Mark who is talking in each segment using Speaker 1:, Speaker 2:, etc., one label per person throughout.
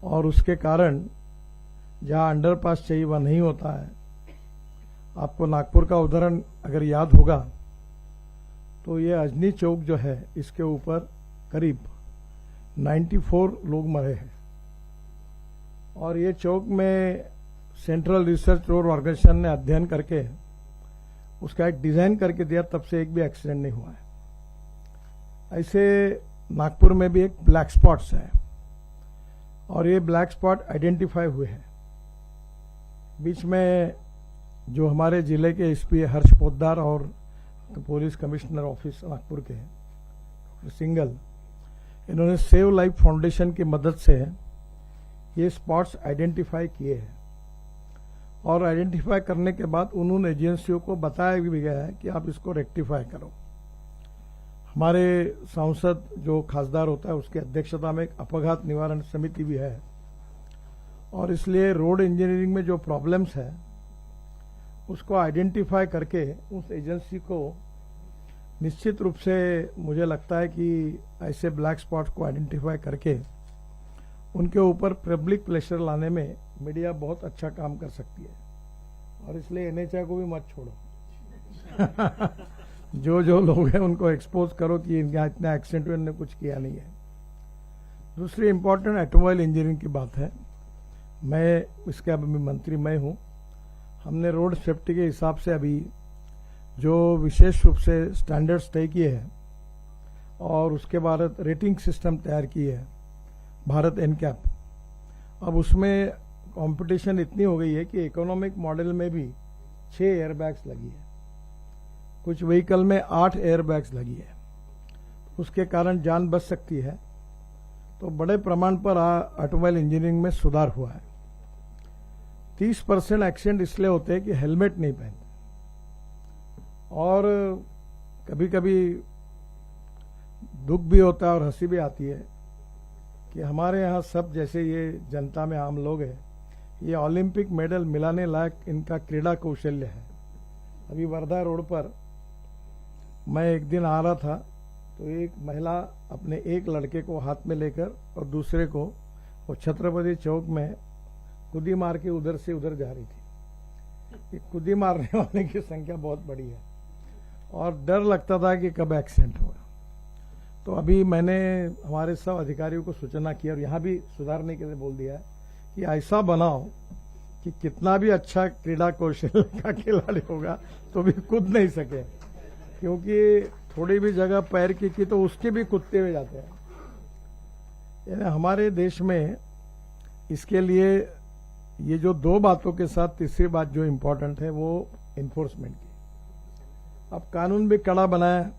Speaker 1: और उसके कारण जहाँ अंडरपास चाहिए वह नहीं होता है। आपको नागपुर का उदाहरण अगर याद होगा तो ये अजनी चौक जो है इसके ऊपर करीब 94 लोग मरे हैं। और ये चौक में सेंट्रल रिसर्च रोड ऑर्गेनाइजेशन ने अध्ययन करके उसका एक डिजाइन करके दिया, तब से एक भी एक्सीडेंट नहीं हुआ है। ऐसे नागपुर में भी एक ब्लैक स्पॉट्स है और ये ब्लैक स्पॉट आइडेंटिफाई हुए हैं। बीच में जो हमारे जिले के एसपी हर्ष पोद्दार और पुलिस कमिश्नर ऑफिस नागपुर के सिंगल, इन्होंने सेव लाइफ फाउंडेशन की मदद से ये स्पॉट्स आइडेंटिफाई किए हैं। और आइडेंटिफाई करने के बाद उन्होंने एजेंसियों को बताया भी गया है कि आप इसको रेक्टिफाई करो। हमारे सांसद जो खासदार होता है उसकी अध्यक्षता में एक अपघात निवारण समिति भी है। और इसलिए रोड इंजीनियरिंग में जो प्रॉब्लम्स है उसको आइडेंटिफाई करके उस एजेंसी को निश्चित रूप से मुझे लगता है कि ऐसे ब्लैक स्पॉट को आइडेंटिफाई करके उनके ऊपर पब्लिक प्रेशर लाने में मीडिया बहुत अच्छा काम कर सकती है। और इसलिए एनएचआई को भी मत छोड़ो जो लोग हैं उनको एक्सपोज करो कि यहाँ इतना एक्सीडेंट हुआ, कुछ किया नहीं है। दूसरी इंपॉर्टेंट ऑटोमोबाइल इंजीनियरिंग की बात है। मैं इसके अभी मंत्री मैं हूँ। हमने रोड सेफ्टी के हिसाब से अभी जो विशेष रूप से स्टैंडर्ड्स तय किए हैं और उसके बाद रेटिंग सिस्टम तैयार की है भारत एनकैप। अब उसमें कंपटीशन इतनी हो गई है कि इकोनॉमिक मॉडल में भी 6 एयरबैग्स लगी है, कुछ व्हीकल में 8 एयरबैग्स लगी है। उसके कारण जान बच सकती है। तो बड़े प्रमाण पर ऑटोमोबाइल इंजीनियरिंग में सुधार हुआ है। 30% एक्सीडेंट इसलिए होते हैं कि हेलमेट नहीं पहनते। और कभी कभी दुख भी होता है और हंसी भी आती है कि हमारे यहाँ सब जैसे ये जनता में आम लोग हैं, ये ओलंपिक मेडल मिलाने लायक इनका क्रीड़ा कौशल्य है। अभी वर्धा रोड पर मैं एक दिन आ रहा था तो एक महिला अपने एक लड़के को हाथ में लेकर और दूसरे को वो छत्रपति चौक में कुदी मार के उधर से उधर जा रही थी। कुदी मारने वाले की संख्या बहुत बड़ी है और डर लगता था कि कब एक्सीडेंट होगा। तो अभी मैंने हमारे सब अधिकारियों को सूचना की और यहाँ भी सुधारने के लिए बोल दिया है कि ऐसा बनाओ कि कितना भी अच्छा क्रीड़ा कौशल का खिलाड़ी होगा तो भी कूद नहीं सके, क्योंकि थोड़ी भी जगह पैर की तो उसके भी कूदते हुए जाते हैं। यानी हमारे देश में इसके लिए ये जो 2 बातों के साथ तीसरी बात जो इम्पोर्टेंट है वो इन्फोर्समेंट की। अब कानून भी कड़ा बनाया,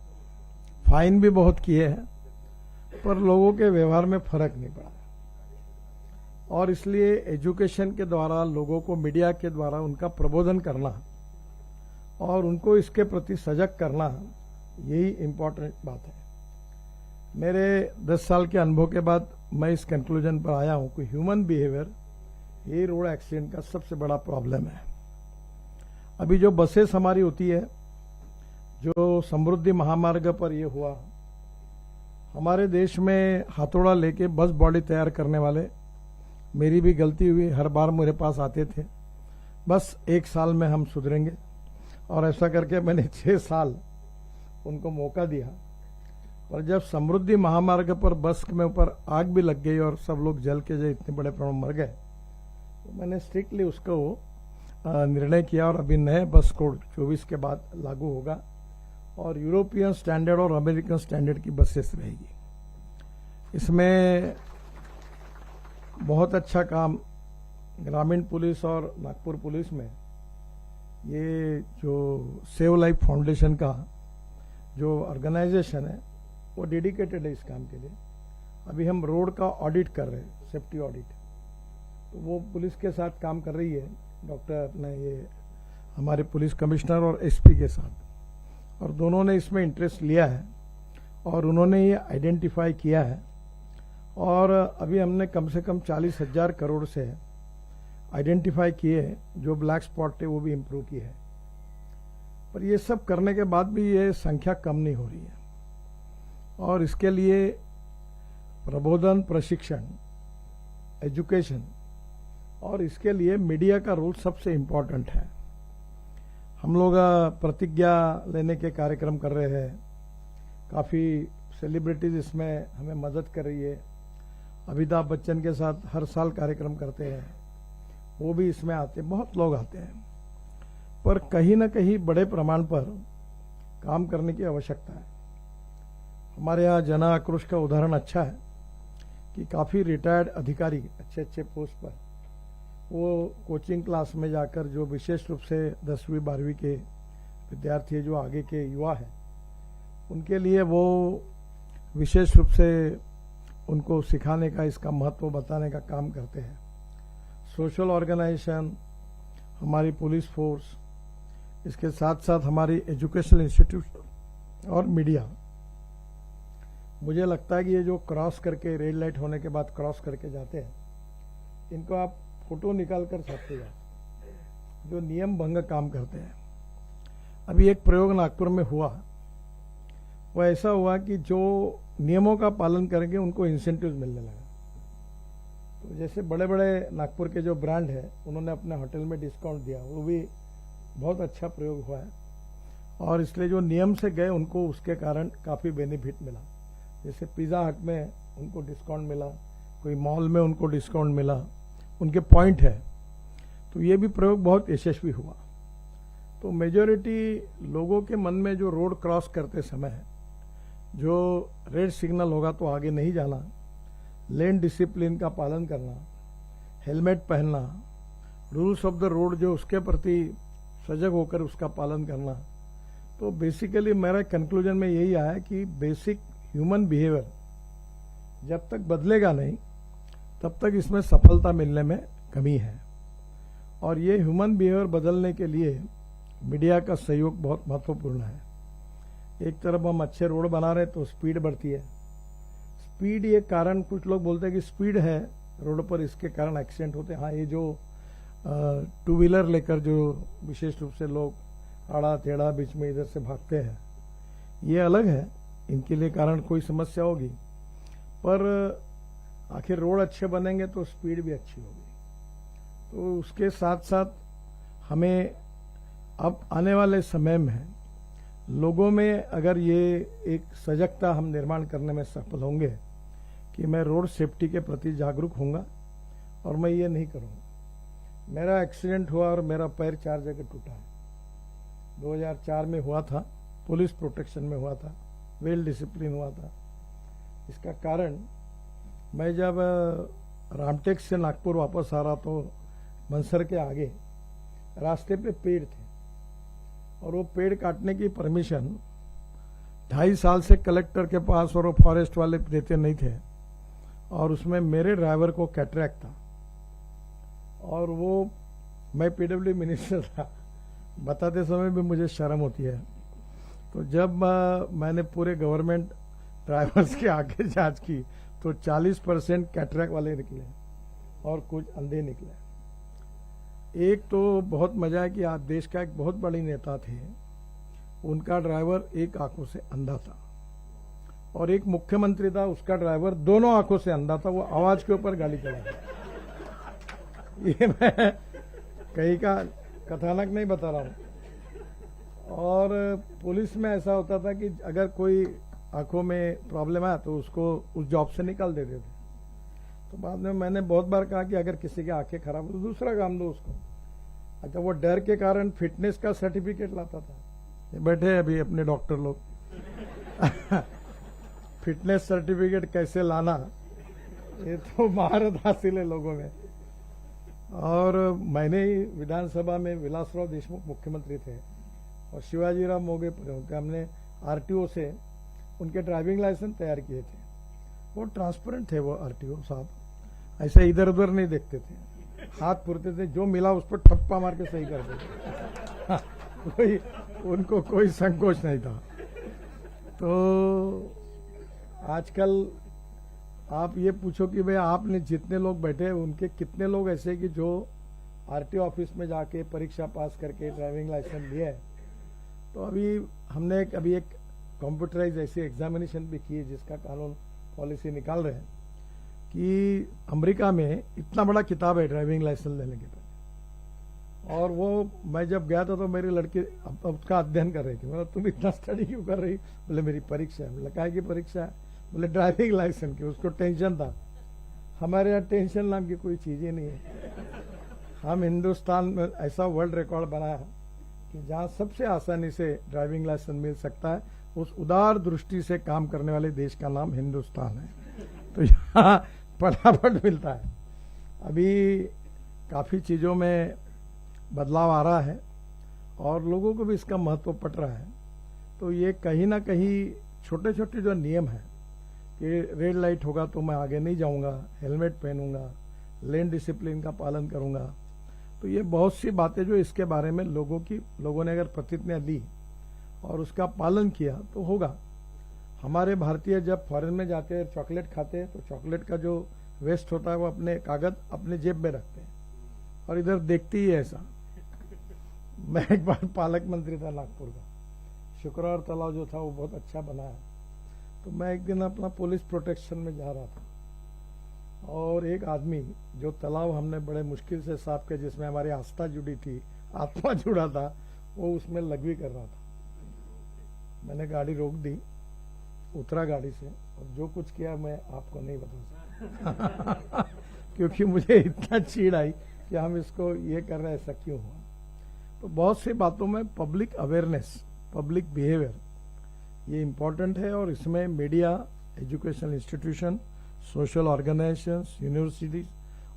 Speaker 1: फाइन भी बहुत किए हैं, पर लोगों के व्यवहार में फर्क नहीं पड़ा। और इसलिए एजुकेशन के द्वारा लोगों को मीडिया के द्वारा उनका प्रबोधन करना और उनको इसके प्रति सजग करना, यही इम्पोर्टेंट बात है। मेरे 10 साल के अनुभव के बाद मैं इस कंक्लूजन पर आया हूं कि ह्यूमन बिहेवियर ये रोड एक्सीडेंट का सबसे बड़ा प्रॉब्लम है। अभी जो बसेस हमारी होती है, जो समृद्धि महामार्ग पर ये हुआ, हमारे देश में हथौड़ा लेके बस बॉडी तैयार करने वाले, मेरी भी गलती हुई, हर बार मेरे पास आते थे बस 1 साल में हम सुधरेंगे। और ऐसा करके मैंने 6 साल उनको मौका दिया। और जब समृद्धि महामार्ग पर बस में ऊपर आग भी लग गई और सब लोग जल के जो इतने बड़े प्रमाण मर गए, तो मैंने स्ट्रिक्टली उसको निर्णय किया और अभी नए बस कोड 24 के बाद लागू होगा और यूरोपियन स्टैंडर्ड और अमेरिकन स्टैंडर्ड की बसेस रहेगी। इसमें बहुत अच्छा काम ग्रामीण पुलिस और नागपुर पुलिस में ये जो सेव लाइफ फाउंडेशन का जो ऑर्गेनाइजेशन है वो डेडिकेटेड है इस काम के लिए। अभी हम रोड का ऑडिट कर रहे हैं, सेफ्टी ऑडिट, तो वो पुलिस के साथ काम कर रही है डॉक्टर ने, ये हमारे पुलिस कमिश्नर और एसपी के साथ, और दोनों ने इसमें इंटरेस्ट लिया है और उन्होंने ये आइडेंटिफाई किया है। और अभी हमने कम से कम 40,000 करोड़ से आइडेंटिफाई किए, जो ब्लैक स्पॉट थे वो भी इम्प्रूव किए हैं। पर ये सब करने के बाद भी ये संख्या कम नहीं हो रही है और इसके लिए प्रबोधन, प्रशिक्षण एजुकेशन, और इसके लिए मीडिया का रोल सबसे इम्पोर्टेंट है। हम लोग प्रतिज्ञा लेने के कार्यक्रम कर रहे हैं, काफ़ी सेलिब्रिटीज इसमें हमें मदद कर रही है। अमिताभ बच्चन के साथ हर साल कार्यक्रम करते हैं, वो भी इसमें आते हैं, बहुत लोग आते हैं। पर कहीं ना कहीं बड़े प्रमाण पर काम करने की आवश्यकता है। हमारे यहाँ जन आक्रोश का उदाहरण अच्छा है कि काफ़ी रिटायर्ड अधिकारी अच्छे अच्छे पोस्ट पर वो कोचिंग क्लास में जाकर, जो विशेष रूप से 10वीं 12वीं के विद्यार्थी जो आगे के युवा हैं, उनके लिए वो विशेष रूप से उनको सिखाने का, इसका महत्व बताने का काम करते हैं। सोशल ऑर्गेनाइजेशन, हमारी पुलिस फोर्स, इसके साथ साथ हमारी एजुकेशनल इंस्टीट्यूट और मीडिया, मुझे लगता है कि ये जो क्रॉस करके, रेड लाइट होने के बाद क्रॉस करके जाते हैं, इनको आप फोटो निकाल कर सकते हैं, जो नियम भंग काम करते हैं। अभी एक प्रयोग नागपुर में हुआ, वो ऐसा हुआ कि जो नियमों का पालन करेंगे उनको इंसेंटिव मिलने लगा। तो जैसे बड़े बड़े नागपुर के जो ब्रांड है, उन्होंने अपने होटल में डिस्काउंट दिया, वो भी बहुत अच्छा प्रयोग हुआ है। और इसलिए जो नियम से गए उनको उसके कारण काफ़ी बेनिफिट मिला। जैसे पिज़्ज़ा हट में उनको डिस्काउंट मिला, कोई मॉल में उनको डिस्काउंट मिला, उनके पॉइंट है। तो ये भी प्रयोग बहुत यशस्वी हुआ। तो मेजॉरिटी लोगों के मन में जो रोड क्रॉस करते समय जो रेड सिग्नल होगा तो आगे नहीं जाना, लेन डिसिप्लिन का पालन करना, हेलमेट पहनना, रूल्स ऑफ द रोड जो उसके प्रति सजग होकर उसका पालन करना। तो बेसिकली मेरा कंक्लूजन में यही आया कि बेसिक ह्यूमन बिहेवियर जब तक बदलेगा नहीं, तब तक इसमें सफलता मिलने में कमी है। और ये ह्यूमन बिहेवियर बदलने के लिए मीडिया का सहयोग बहुत महत्वपूर्ण है। एक तरफ हम अच्छे रोड बना रहे तो स्पीड बढ़ती है। स्पीड ये कारण, कुछ लोग बोलते हैं कि स्पीड है रोड पर, इसके कारण एक्सीडेंट होते हैं। हाँ, ये जो टू व्हीलर लेकर जो विशेष रूप से लोग आड़ा टेढ़ा बीच में इधर से भागते हैं, ये अलग है, इनके लिए कारण कोई समस्या होगी। पर आखिर रोड अच्छे बनेंगे तो स्पीड भी अच्छी होगी। तो उसके साथ साथ हमें अब आने वाले समय में लोगों में अगर ये एक सजगता हम निर्माण करने में सफल होंगे कि मैं रोड सेफ्टी के प्रति जागरूक होऊंगा और मैं ये नहीं करूंगा। मेरा एक्सीडेंट हुआ और मेरा पैर 4 जगह टूटा है। 2004 में हुआ था, पुलिस प्रोटेक्शन में हुआ था, वेल डिसिप्लिन हुआ था। इसका कारण, मैं जब रामटेक से नागपुर वापस आ रहा तो बंसर के आगे रास्ते पे पेड़ थे और वो पेड़ काटने की परमिशन 2.5 साल से कलेक्टर के पास और वो फॉरेस्ट वाले देते नहीं थे। और उसमें मेरे ड्राइवर को कैटरैक्ट था और वो, मैं पीडब्ल्यू मिनिस्टर था, बताते समय भी मुझे शर्म होती है। तो जब मैंने पूरे गवर्नमेंट ड्राइवर्स के आगे जांच की तो 40% कैटरैक्ट वाले निकले और कुछ अंधे निकले। एक तो बहुत मजा है कि आप देश का एक बहुत बड़ी नेता थे, उनका ड्राइवर एक आंखों से अंधा था, और एक मुख्यमंत्री था, उसका ड्राइवर दोनों आंखों से अंधा था, वो आवाज के ऊपर गाड़ी चला रहा। ये मैं कहीं का कथानक नहीं बता रहा हूं। और पुलिस में ऐसा होता था कि अगर कोई आंखों में प्रॉब्लम आया तो उसको उस जॉब से निकाल देते थे। तो बाद में मैंने बहुत बार कहा कि अगर किसी की आंखें खराब हो तो दूसरा काम दो उसको। अच्छा, वो डर के कारण फिटनेस का सर्टिफिकेट लाता था। ये बैठे अभी अपने डॉक्टर लोग फिटनेस सर्टिफिकेट कैसे लाना, ये तो महारत हासिल है लोगों में। और मैंने ही विधानसभा में विलासराव देशमुख मुख्यमंत्री थे और शिवाजीराव मोगे थे, हमने आरटीओ से उनके ड्राइविंग लाइसेंस तैयार किए थे। वो ट्रांसपेरेंट थे, वो आरटीओ साहब ऐसे इधर उधर नहीं देखते थे, हाथ पुरते थे, जो मिला उस पर ठप्पा मार के सही कर देते। कोई उनको कोई संकोच नहीं था। तो आजकल आप ये पूछो कि भाई आपने जितने लोग बैठे उनके कितने लोग ऐसे कि जो आरटीओ ऑफिस में जाके परीक्षा पास करके ड्राइविंग लाइसेंस लिए। तो अभी हमने अभी एक कंप्यूटराइज ऐसी एग्जामिनेशन भी की है जिसका कानून पॉलिसी निकाल रहे हैं। कि अमेरिका में इतना बड़ा किताब है ड्राइविंग लाइसेंस लेने के बाद, और वो मैं जब गया था तो मेरी लड़की उसका अध्ययन कर रही थी। मतलब तुम इतना स्टडी क्यों कर रही? बोले मेरी परीक्षा है। बोले काहे की परीक्षा है? बोले ड्राइविंग लाइसेंस की। उसको टेंशन था। हमारे यहाँ टेंशन नाम की कोई चीज ही नहीं है। हम हिंदुस्तान में ऐसा वर्ल्ड रिकॉर्ड बनाया कि जहाँ सबसे आसानी से ड्राइविंग लाइसेंस मिल सकता है, उस उदार दृष्टि से काम करने वाले देश का नाम हिंदुस्तान है। तो यहाँ फटाफट मिलता है। अभी काफी चीजों में बदलाव आ रहा है और लोगों को भी इसका महत्व पट रहा है। तो ये कहीं ना कहीं छोटे छोटे जो नियम है कि रेड लाइट होगा तो मैं आगे नहीं जाऊंगा, हेलमेट पहनूंगा, लेन डिसिप्लिन का पालन करूंगा, तो ये बहुत सी बातें जो इसके बारे में लोगों ने अगर प्रतिज्ञा ली और उसका पालन किया तो होगा। हमारे भारतीय जब फॉरेन में जाते हैं, चॉकलेट खाते हैं, तो चॉकलेट का जो वेस्ट होता है वो अपने कागज अपने जेब में रखते हैं, और इधर देखती ही ऐसा। मैं एक बार पालक मंत्री था नागपुर का, शुक्रवार तालाब जो था वो बहुत अच्छा बना है। तो मैं एक दिन अपना पुलिस प्रोटेक्शन में जा रहा था, और एक आदमी जो तालाब हमने बड़े मुश्किल से साफ किया, जिसमें हमारी आस्था जुड़ी थी, आत्मा जुड़ा था, वो उसमें लगवी कर रहा था। मैंने गाड़ी रोक दी, उतरा गाड़ी से, और जो कुछ किया मैं आपको नहीं बता सकता क्योंकि मुझे इतना चीड़ आई कि हम इसको ये कर रहे हैं, ऐसा क्यों हुआ। तो बहुत सी बातों में पब्लिक अवेयरनेस, पब्लिक बिहेवियर ये इम्पोर्टेंट है, और इसमें media, educational institution, social organisations, universities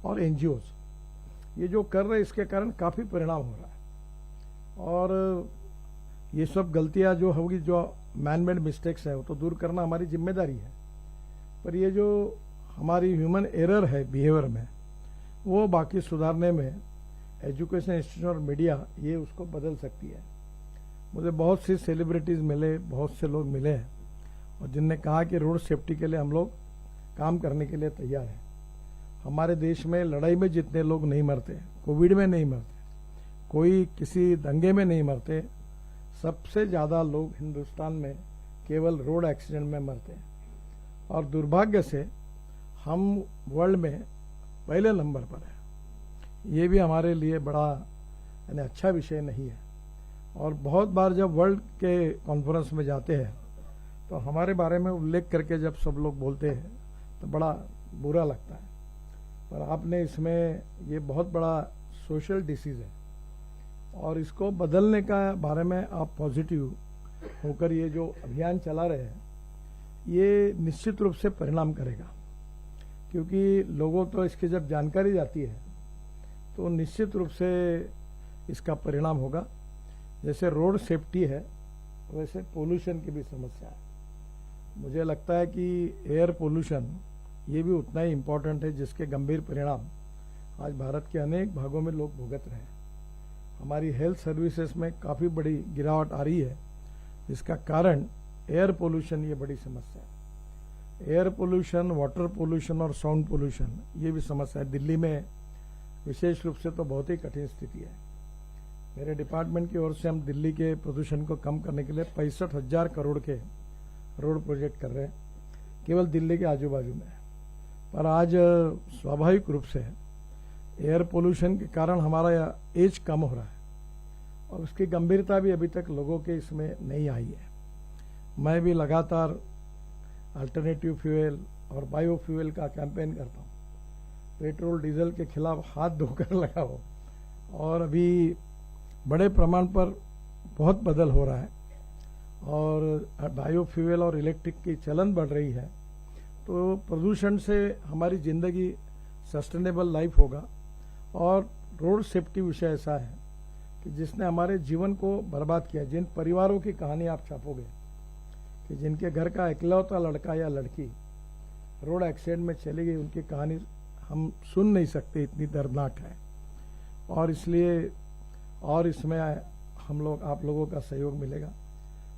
Speaker 1: और एनजीओज ये जो कर रहे हैं, इसके कारण काफी परिणाम हो रहा है। और ये सब गलतियां जो होगी, जो मैन मेड मिस्टेक्स है, वो तो दूर करना हमारी जिम्मेदारी है, पर ये जो हमारी ह्यूमन एरर है बिहेवियर में, वो बाकी सुधारने में एजुकेशन इंस्टीट्यूशन और मीडिया ये उसको बदल सकती है। मुझे बहुत सी सेलिब्रिटीज मिले, बहुत से लोग मिले हैं, और जिनने कहा कि रोड सेफ्टी के लिए हम लोग काम करने के लिए तैयार हैं। हमारे देश में लड़ाई में जितने लोग नहीं मरते, कोविड में नहीं मरते, कोई किसी दंगे में नहीं मरते, सबसे ज्यादा लोग हिंदुस्तान में केवल रोड एक्सीडेंट में मरते हैं। और दुर्भाग्य से हम वर्ल्ड में पहले नंबर पर है। ये भी हमारे लिए बड़ा यानी अच्छा विषय नहीं है। और बहुत बार जब वर्ल्ड के कॉन्फ्रेंस में जाते हैं तो हमारे बारे में उल्लेख करके जब सब लोग बोलते हैं तो बड़ा बुरा लगता है। पर आपने इसमें ये बहुत बड़ा सोशल डिसीज है, और इसको बदलने का बारे में आप पॉजिटिव होकर ये जो अभियान चला रहे हैं, ये निश्चित रूप से परिणाम करेगा। क्योंकि लोगों तो इसकी जब जानकारी जाती है तो निश्चित रूप से इसका परिणाम होगा। जैसे रोड सेफ्टी है, वैसे पोल्यूशन की भी समस्या है। मुझे लगता है कि एयर पोल्यूशन ये भी उतना ही इम्पोर्टेंट है, जिसके गंभीर परिणाम आज भारत के अनेक भागों में लोग भुगत रहे हैं। हमारी हेल्थ सर्विसेज में काफी बड़ी गिरावट आ रही है, जिसका कारण एयर पोल्यूशन ये बड़ी समस्या है। एयर पोल्यूशन, वाटर पोल्यूशन और साउंड पोल्यूशन ये भी समस्या है। दिल्ली में विशेष रूप से तो बहुत ही कठिन स्थिति है। मेरे डिपार्टमेंट की ओर से हम दिल्ली के प्रदूषण को कम करने के लिए 65,000 करोड़ के रोड प्रोजेक्ट कर रहे हैं, केवल दिल्ली के आजू बाजू में। पर आज स्वाभाविक रूप से एयर पोल्यूशन के कारण हमारा एज कम हो रहा है, और उसकी गंभीरता भी अभी तक लोगों के इसमें नहीं आई है। मैं भी लगातार अल्टरनेटिव फ्यूल और बायो फ्यूल का कैंपेन करता हूँ। पेट्रोल डीजल के खिलाफ हाथ धोकर लगाओ, और अभी बड़े प्रमाण पर बहुत बदल हो रहा है, और बायो फ्यूल और इलेक्ट्रिक की चलन बढ़ रही है। तो प्रदूषण से हमारी जिंदगी सस्टेनेबल लाइफ होगा। और रोड सेफ्टी विषय ऐसा है कि जिसने हमारे जीवन को बर्बाद किया। जिन परिवारों की कहानी आप छापोगे कि जिनके घर का इकलौता लड़का या लड़की रोड एक्सीडेंट में चली गई, उनकी कहानी हम सुन नहीं सकते, इतनी दर्दनाक है। और इसलिए और इसमें हम लोग, आप लोगों का सहयोग मिलेगा।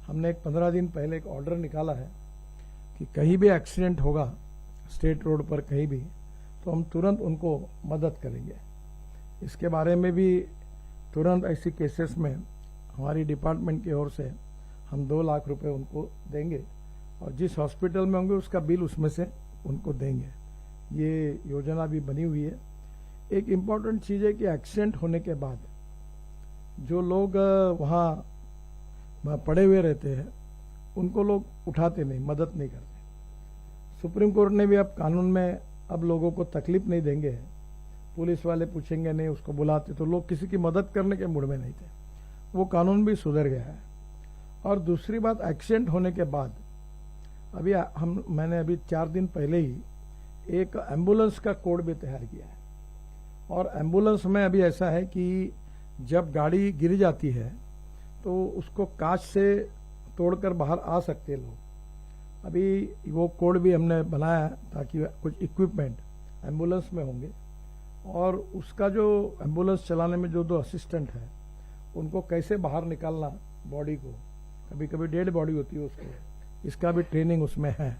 Speaker 1: हमने एक 15 दिन पहले एक ऑर्डर निकाला है कि कहीं भी एक्सीडेंट होगा स्टेट रोड पर कहीं भी, तो हम तुरंत उनको मदद करेंगे। इसके बारे में भी तुरंत ऐसी केसेस में हमारी डिपार्टमेंट की ओर से हम 2 लाख रुपए उनको देंगे, और जिस हॉस्पिटल में होंगे उसका बिल उसमें से उनको देंगे। ये योजना भी बनी हुई है। एक इम्पॉर्टेंट चीज़ है कि एक्सीडेंट होने के बाद जो लोग वहाँ पड़े हुए रहते हैं उनको लोग उठाते नहीं, मदद नहीं करते। सुप्रीम कोर्ट ने भी अब कानून में अब लोगों को तकलीफ नहीं देंगे, पुलिस वाले पूछेंगे नहीं, उसको बुलाते तो लोग किसी की मदद करने के मूड में नहीं थे, वो कानून भी सुधर गया है। और दूसरी बात, एक्सीडेंट होने के बाद अभी मैंने अभी 4 दिन पहले ही एक एम्बुलेंस का कोड भी तैयार किया है। और एम्बुलेंस में अभी ऐसा है कि जब गाड़ी गिर जाती है तो उसको कांच से तोड़कर बाहर आ सकते लोग। अभी वो कोड भी हमने बनाया ताकि कुछ इक्विपमेंट एम्बुलेंस में होंगे और उसका जो एम्बुलेंस चलाने में जो 2 असिस्टेंट है उनको कैसे बाहर निकालना बॉडी को, कभी कभी डेड बॉडी होती है उसको, इसका भी ट्रेनिंग उसमें है।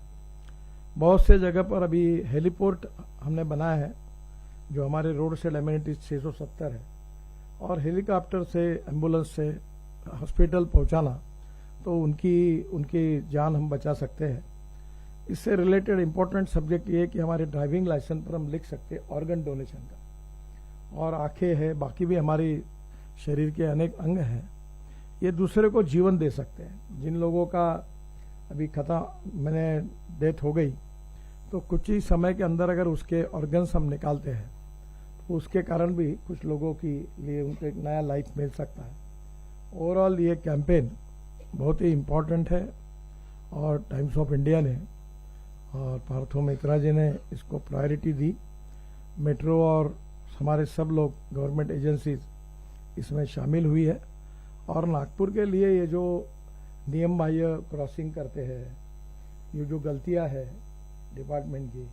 Speaker 1: बहुत से जगह पर अभी हेलीपोर्ट हमने बनाया है जो हमारे रोड से एमिनिटीज 670 है, और हेलीकॉप्टर से एम्बुलेंस से हॉस्पिटल पहुंचाना तो उनकी जान हम बचा सकते हैं। इससे रिलेटेड इम्पोर्टेंट सब्जेक्ट ये है कि हमारे ड्राइविंग लाइसेंस पर हम लिख सकते हैं ऑर्गन डोनेशन का। और आंखें है, बाकी भी हमारी शरीर के अनेक अंग हैं, ये दूसरे को जीवन दे सकते हैं। जिन लोगों का अभी मैंने डेथ हो गई तो कुछ ही समय के अंदर अगर उसके ऑर्गन्स हम निकालते हैं तो उसके कारण भी कुछ लोगों के लिए उनको एक नया लाइफ मिल सकता है। ओवरऑल ये कैंपेन बहुत ही इम्पोर्टेंट है और टाइम्स ऑफ इंडिया ने और पार्थो मित्रा जी ने इसको प्रायोरिटी दी। मेट्रो और हमारे सब लोग गवर्नमेंट एजेंसीज इसमें शामिल हुई है। और नागपुर के लिए ये जो नियम बाह्य क्रॉसिंग करते हैं, ये जो गलतियां है डिपार्टमेंट की,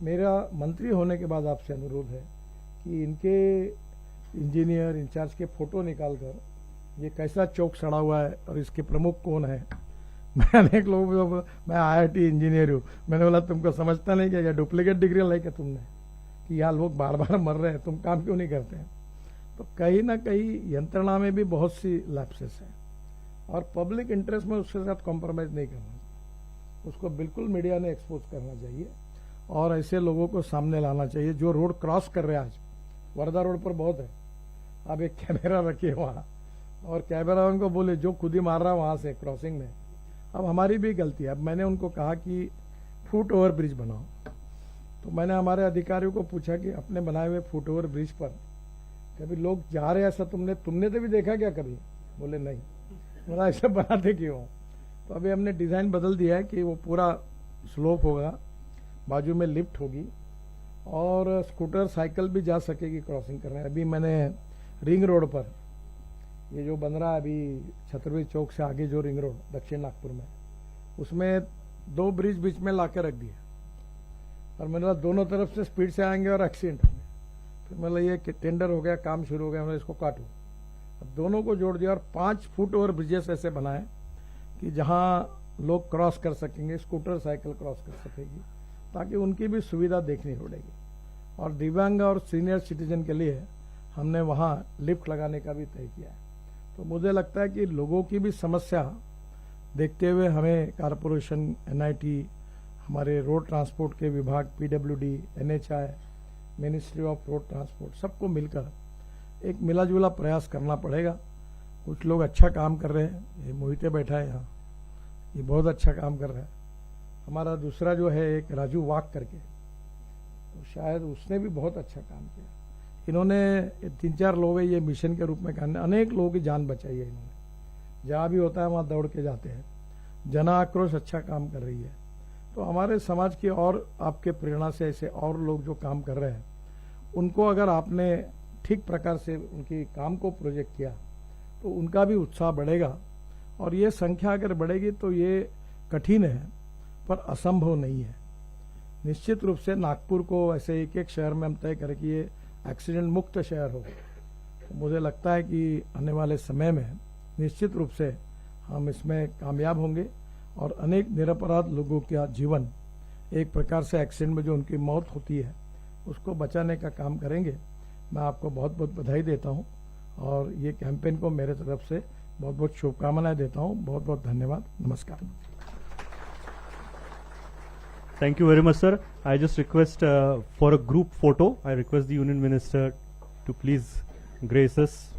Speaker 1: मेरा मंत्री होने के बाद आपसे अनुरोध है कि इनके इंजीनियर इंचार्ज के फोटो निकालकर ये कैसा चौक सड़ा हुआ है और इसके प्रमुख कौन है। मैं अनेक लोगों को, मैं IIT इंजीनियर हूँ, मैंने बोला तुमको समझता नहीं क्या डुप्लीकेट डिग्री लाई क्या तुमने कि यार लोग बार बार मर रहे हैं, तुम काम क्यों नहीं करते हैं। तो कहीं ना कहीं यंत्रणा में भी बहुत सी लैप्सेस हैं और पब्लिक इंटरेस्ट में उसके साथ कॉम्प्रोमाइज नहीं करना चाहिए, उसको बिल्कुल मीडिया ने एक्सपोज करना चाहिए और ऐसे लोगों को सामने लाना चाहिए जो रोड क्रॉस कर रहे हैं। आज वर्धा रोड पर बहुत है, आप एक कैमरा रखिए वहां और कैमरा उनको बोले जो खुद ही मार रहा है वहां से क्रॉसिंग में। अब हमारी भी गलती है। अब मैंने उनको कहा कि फुट ओवर ब्रिज बनाओ, तो मैंने हमारे अधिकारियों को पूछा कि अपने बनाए हुए फुट ओवर ब्रिज पर कभी लोग जा रहे हैं ऐसा तुमने तो भी देखा क्या कभी? बोले नहीं। बोला ऐसा बनाते क्यों? तो अभी हमने डिजाइन बदल दिया है कि वो पूरा स्लोप होगा, बाजू में लिफ्ट होगी और स्कूटर साइकिल भी जा सकेगी क्रॉसिंग करने। अभी मैंने रिंग रोड पर ये जो बन रहा है अभी छत्रपति चौक से आगे जो रिंग रोड दक्षिण नागपुर में, उसमें 2 ब्रिज बीच में लाके रख दिए और मैंने बोला दोनों तरफ से स्पीड से आएंगे और एक्सीडेंट होंगे। फिर मतलब ये टेंडर हो गया, काम शुरू हो गया, मैंने इसको काटू। अब दोनों को जोड़ दिया और 5 फुट ओवर ब्रिजेस ऐसे बनाए कि जहां लोग क्रॉस कर सकेंगे, स्कूटर साइकिल क्रॉस कर सकेगी, ताकि उनकी भी सुविधा देखनी पड़ेगी। और दिव्यांग और सीनियर सिटीजन के लिए हमने वहां लिफ्ट लगाने का भी तय किया है। तो मुझे लगता है कि लोगों की भी समस्या देखते हुए हमें कारपोरेशन, NIT, हमारे रोड ट्रांसपोर्ट के विभाग, PWD, NHI, ministry of road transport, सबको मिलकर एक मिलाजुला प्रयास करना पड़ेगा। कुछ लोग अच्छा काम कर रहे हैं, ये मोहिते बैठा है यहाँ, ये बहुत अच्छा काम कर रहा है। हमारा दूसरा जो है एक राजू वाक करके, तो शायद उसने भी बहुत अच्छा काम किया। इन्होंने 3-4 लोग ये मिशन के रूप में करने, अनेक लोगों की जान बचाई है इन्होंने। जहाँ भी होता है वहाँ दौड़ के जाते हैं। जन आक्रोश अच्छा काम कर रही है। तो हमारे समाज की और आपके प्रेरणा से ऐसे और लोग जो काम कर रहे हैं, उनको अगर आपने ठीक प्रकार से उनकी काम को प्रोजेक्ट किया तो उनका भी उत्साह बढ़ेगा। और ये संख्या अगर बढ़ेगी तो ये कठिन है पर असंभव नहीं है। निश्चित रूप से नागपुर को ऐसे एक शहर में हम तय करें कि ये एक्सीडेंट मुक्त शहर हो, तो मुझे लगता है कि आने वाले समय में निश्चित रूप से हम इसमें कामयाब होंगे और अनेक निरपराध लोगों का जीवन एक प्रकार से एक्सीडेंट में जो उनकी मौत होती है उसको बचाने का काम करेंगे। मैं आपको बहुत बहुत बधाई देता हूं और ये कैंपेन को मेरे तरफ से बहुत बहुत शुभकामनाएं देता हूं। बहुत बहुत धन्यवाद। नमस्कार।
Speaker 2: Thank you very much, sir. I just request for a group photo. I request the Union Minister to please grace us.